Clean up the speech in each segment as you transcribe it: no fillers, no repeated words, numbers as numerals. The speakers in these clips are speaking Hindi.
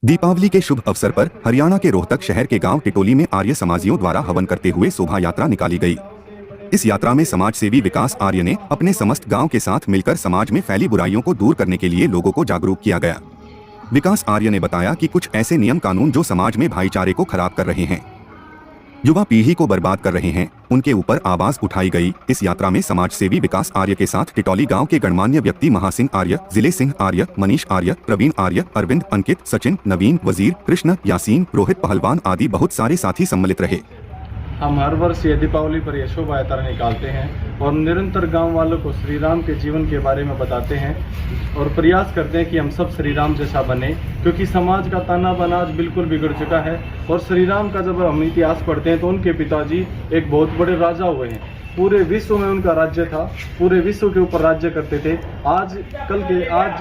दीपावली के शुभ अवसर पर हरियाणा के रोहतक शहर के गांव टिटोली में आर्य समाजियों द्वारा हवन करते हुए शोभा यात्रा निकाली गई। इस यात्रा में समाज सेवी विकास आर्य ने अपने समस्त गांव के साथ मिलकर समाज में फैली बुराइयों को दूर करने के लिए लोगों को जागरूक किया गया। विकास आर्य ने बताया कि कुछ ऐसे नियम कानून जो समाज में भाईचारे को खराब कर रहे हैं, युवा पीढ़ी को बर्बाद कर रहे हैं, उनके ऊपर आवाज उठाई गई। इस यात्रा में समाज सेवी विकास आर्य के साथ टिटोली गांव के गणमान्य व्यक्ति महासिंह आर्य, जिले सिंह आर्य, मनीष आर्य, प्रवीण आर्य, अरविंद, अंकित, सचिन, नवीन, वजीर, कृष्ण, यासीन, रोहित पहलवान आदि बहुत सारे साथी सम्मिलित रहे। हम हर वर्ष ये दीपावली पर यह शोभा यात्रा निकालते हैं और निरंतर गांव वालों को श्री राम के जीवन के बारे में बताते हैं और प्रयास करते हैं कि हम सब श्री राम जैसा बने, क्योंकि समाज का ताना बाना आज बिल्कुल बिगड़ चुका है। और श्री राम का जब हम इतिहास पढ़ते हैं तो उनके पिताजी एक बहुत बड़े राजा हुए हैं, पूरे विश्व में उनका राज्य था, पूरे विश्व के ऊपर राज्य करते थे। आज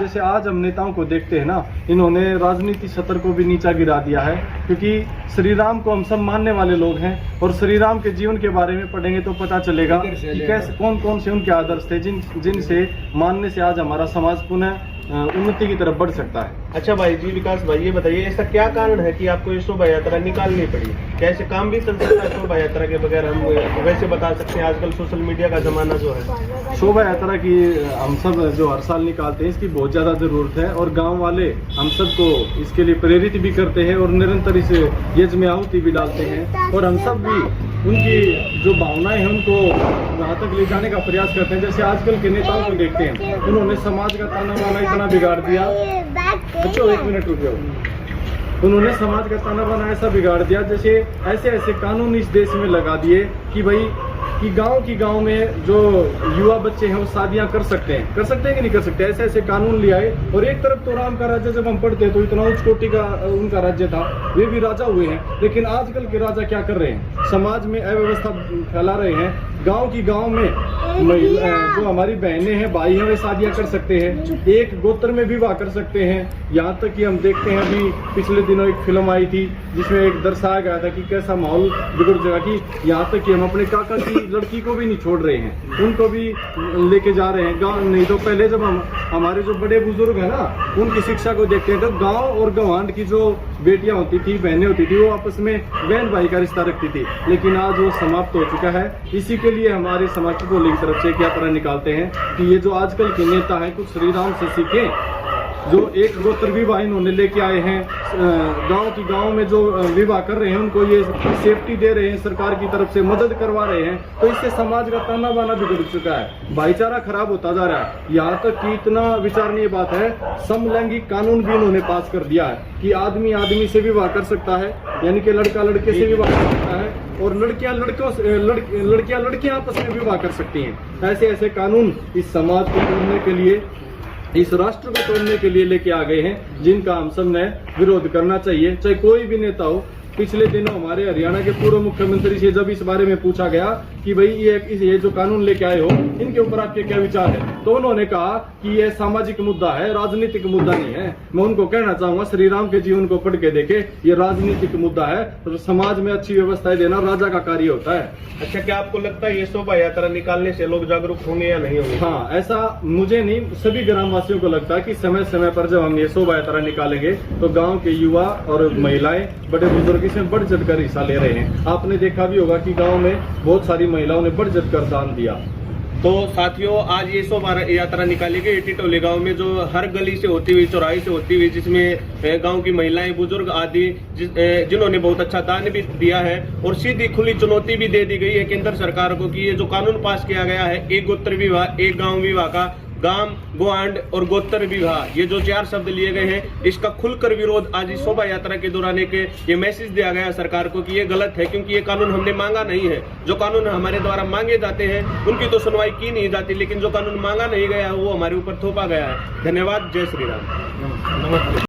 जैसे आज हम नेताओं को देखते हैं ना, इन्होंने राजनीति सत्र को भी नीचा गिरा दिया है, क्योंकि श्री राम को हम सब मानने वाले लोग हैं और श्री राम के जीवन के बारे में पढ़ेंगे तो पता चलेगा कि कैसे कौन कौन से उनके आदर्श थे जिनसे मानने से आज हमारा समाज पुनः उन्नति की तरफ बढ़ सकता है। अच्छा भाई जी, विकास भाई ये बताइए, ऐसा क्या कारण है कि आपको ये शोभा यात्रा निकालनी पड़ी? कैसे काम भी चल सकता है शोभा यात्रा के बगैर? हम वैसे बता सकते हैं, आजकल सोशल मीडिया का जमाना जो है। शोभा यात्रा की हम सब जो हर साल निकालते हैं, इसकी बहुत ज़्यादा ज़रूरत है और गांव वाले हम सबको इसके लिए प्रेरित भी करते हैं और निरंतर इस यज्ञ में आहुति भी डालते हैं और हम सब भी उनकी जो भावनाएं हैं उनको वहाँ तक ले जाने का प्रयास करते हैं। जैसे आजकल के नेताओं को देखते हैं, उन्होंने समाज का ताना बाना इतना बिगाड़ दिया। बच्चों एक मिनट रुक जाओ। उन्होंने समाज का ताना बाना ऐसा बिगाड़ दिया, जैसे ऐसे कानून इस देश में लगा दिए कि भाई कि गांव में जो युवा बच्चे हैं वो शादियां कर सकते हैं कि नहीं कर सकते, ऐसे कानून ले आए। और एक तरफ तो राम का राज्य जब हम पढ़ते हैं तो इतना उच्च कोटि का उनका राज्य था, वे भी राजा हुए हैं। लेकिन आजकल के राजा क्या कर रहे हैं? समाज में अव्यवस्था फैला रहे हैं। गांव में जो हमारी बहनें हैं, भाई हैं, वे शादियां कर सकते हैं, एक गोत्र में विवाह कर सकते हैं। यहाँ तक कि हम देखते हैं, अभी पिछले दिनों एक फिल्म आई थी जिसमें एक दर्शाया गया था कि कैसा माहौल बिगड़ जाएगा, कि यहाँ तक कि हम अपने काका की लड़की को भी नहीं छोड़ रहे हैं, उनको भी लेके जा रहे हैं गाँव। नहीं तो पहले जब हम हमारे जो बड़े बुजुर्ग हैं ना, उनकी शिक्षा को देखते हैं तो गाँव और गवांड की जो बेटियां होती थी, बहनें होती थी, वो आपस में बहन भाई का रिश्ता रखती थी। लेकिन आज वो समाप्त हो चुका है। इसी के लिए हमारे समाज की बोली की तरफ से एक यात्रा निकालते हैं कि ये जो आजकल के नेता हैं कुछ श्री राम से सीखें। जो एक गोत्र विवाह इन्होंने लेके आए हैं, गांव में जो विवाह कर रहे हैं उनको ये सेफ्टी दे रहे हैं, सरकार की तरफ से मदद करवा रहे हैं, तो इससे समाज का ताना बाना बिगड़ चुका है, भाईचारा खराब होता जा रहा है। यहाँ तक कि इतना विचारणीय बात है, समलैंगिक कानून भी इन्होंने पास कर दिया है कि आदमी से विवाह कर सकता है, यानी कि लड़का लड़के से विवाह कर सकता है और लड़कियां लड़कियां आपस में विवाह कर सकती हैं। ऐसे कानून इस समाज को तोड़ने के लिए, इस राष्ट्र को तोड़ने के लिए लेके आ गए हैं, जिनका हम सब ने विरोध करना चाहिए, चाहे कोई भी नेता हो। पिछले दिनों हमारे हरियाणा के पूर्व मुख्यमंत्री से जब इस बारे में पूछा गया कि भाई ये जो कानून लेके आए हो, इनके ऊपर आपके क्या विचार है, तो उन्होंने कहा कि ये सामाजिक मुद्दा है, राजनीतिक मुद्दा नहीं है। मैं उनको कहना चाहूंगा, श्री राम के जीवन को पढ़ के देखे, ये राजनीतिक मुद्दा है और समाज में अच्छी व्यवस्थाएं देना राजा का कार्य होता है। अच्छा, क्या आपको लगता है ये शोभा यात्रा निकालने से लोग जागरूक होंगे या नहीं होंगे? हाँ, ऐसा मुझे नहीं, सभी ग्रामवासियों को लगता है कि समय समय पर जब हम ये शोभा यात्रा निकालेंगे तो गाँव के युवा और महिलाएं, बड़े बुजुर्ग इसमें बढ़ चढ़ कर हिस्सा ले रहे हैं। आपने देखा भी होगा कि गांव में बहुत सारी महिलाओं ने बढ़ चढ़ कर दान दिया। तो साथियों, आज ये शोभा यात्रा निकाली गई टिटोली गांव में, जो हर गली से होती हुई, चौराहे से होती हुई, जिसमें गांव की महिलाएं, बुजुर्ग आदि जिन्होंने बहुत अच्छा दान भी दिया है। और सीधी खुली चुनौती भी दे दी गई है केंद्र सरकार को कि ये जो कानून पास किया गया है, एक गोत्र विवाह एक गाँव विवाह का, गांव, गोआंड और गोत्र विवाह, ये जो 4 शब्द लिए गए हैं, इसका खुलकर विरोध आज इस शोभा यात्रा के दौरान ये मैसेज दिया गया सरकार को कि ये गलत है, क्योंकि ये कानून हमने मांगा नहीं है। जो कानून हमारे द्वारा मांगे जाते हैं उनकी तो सुनवाई की नहीं जाती, लेकिन जो कानून मांगा नहीं गया वो हमारे ऊपर थोपा गया है। धन्यवाद। जय श्री राम।